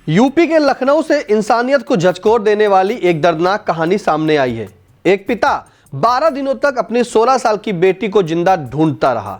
UP के लखनऊ से इंसानियत को झकझोर देने वाली एक दर्दनाक कहानी सामने आई है। एक पिता 12 दिनों तक अपनी 16 साल की बेटी को जिंदा ढूंढता रहा,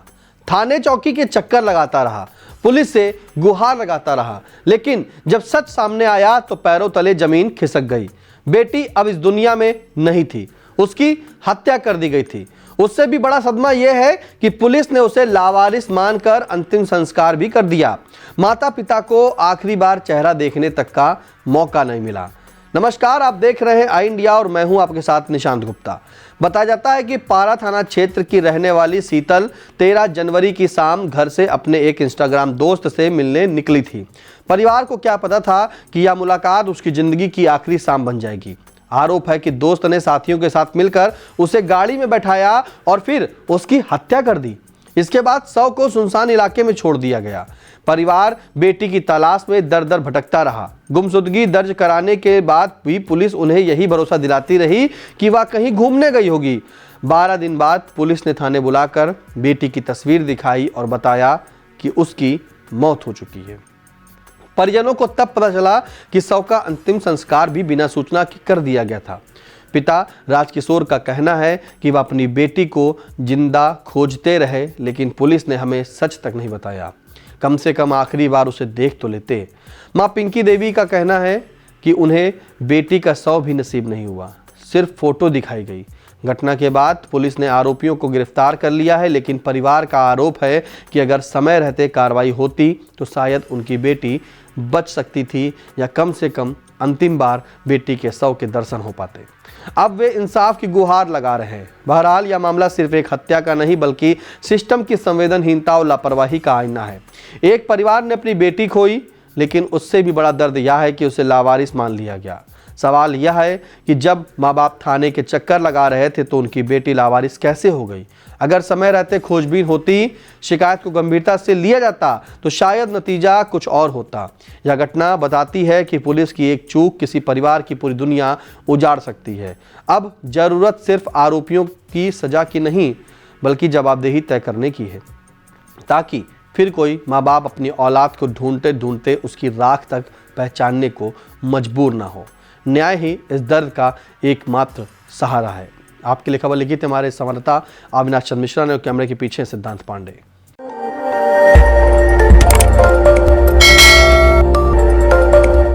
थाने चौकी के चक्कर लगाता रहा, पुलिस से गुहार लगाता रहा, लेकिन जब सच सामने आया तो पैरों तले जमीन खिसक गई। बेटी अब इस दुनिया में नहीं थी, उसकी हत्या कर दी गई थी। उससे भी बड़ा सदमा यह है कि पुलिस ने उसे लावारिस मानकर अंतिम संस्कार भी कर दिया। माता पिता को आखिरी बार चेहरा देखने तक का मौका नहीं मिला। नमस्कार, आप देख रहे हैं आई इंडिया और मैं हूं आपके साथ निशांत गुप्ता। बताया जाता है कि पारा थाना क्षेत्र की रहने वाली शीतल 13 जनवरी की शाम घर से अपने एक इंस्टाग्राम दोस्त से मिलने निकली थी। परिवार को क्या पता था कि यह मुलाकात उसकी जिंदगी की आखिरी शाम बन जाएगी। आरोप है कि दोस्त ने साथियों के साथ मिलकर उसे गाड़ी में बैठाया और फिर उसकी हत्या कर दी। इसके बाद शव को सुनसान इलाके में छोड़ दिया गया। परिवार बेटी की तलाश में दर दर भटकता रहा। गुमशुदगी दर्ज कराने के बाद भी पुलिस उन्हें यही भरोसा दिलाती रही कि वह कहीं घूमने गई होगी। 12 दिन बाद पुलिस ने थाने बुलाकर बेटी की तस्वीर दिखाई और बताया कि उसकी मौत हो चुकी है। परिजनों को तब पता चला कि शव का अंतिम संस्कार भी बिना सूचना के कर दिया गया था। पिता राजकिशोर का कहना है कि वह अपनी बेटी को जिंदा खोजते रहे, लेकिन पुलिस ने हमें सच तक नहीं बताया। कम से कम आखिरी बार उसे देख तो लेते। मां पिंकी देवी का कहना है कि उन्हें बेटी का शव भी नसीब नहीं हुआ, सिर्फ फोटो दिखाई गई। घटना के बाद पुलिस ने आरोपियों को गिरफ्तार कर लिया है, लेकिन परिवार का आरोप है कि अगर समय रहते कार्रवाई होती तो शायद उनकी बेटी बच सकती थी या कम से कम अंतिम बार बेटी के शव के दर्शन हो पाते। अब वे इंसाफ की गुहार लगा रहे हैं। बहरहाल यह मामला सिर्फ एक हत्या का नहीं बल्कि सिस्टम की संवेदनहीनता और लापरवाही का आईना है। एक परिवार ने अपनी बेटी खोई, लेकिन उससे भी बड़ा दर्द यह है कि उसे लावारिस मान लिया गया। सवाल यह है कि जब माँ बाप थाने के चक्कर लगा रहे थे तो उनकी बेटी लावारिस कैसे हो गई? अगर समय रहते खोजबीन होती, शिकायत को गंभीरता से लिया जाता तो शायद नतीजा कुछ और होता। यह घटना बताती है कि पुलिस की एक चूक किसी परिवार की पूरी दुनिया उजाड़ सकती है। अब जरूरत सिर्फ आरोपियों की सजा की नहीं बल्कि जवाबदेही तय करने की है, ताकि फिर कोई माँ बाप अपनी औलाद को ढूंढते ढूंढते उसकी राख तक पहचानने को मजबूर ना हो। न्याय ही इस दर्द का एकमात्र सहारा है। आपके लिए खबर लिखी थी हमारे संवाददाता अविनाश चंद्र मिश्रा ने, कैमरे के पीछे सिद्धांत पांडे।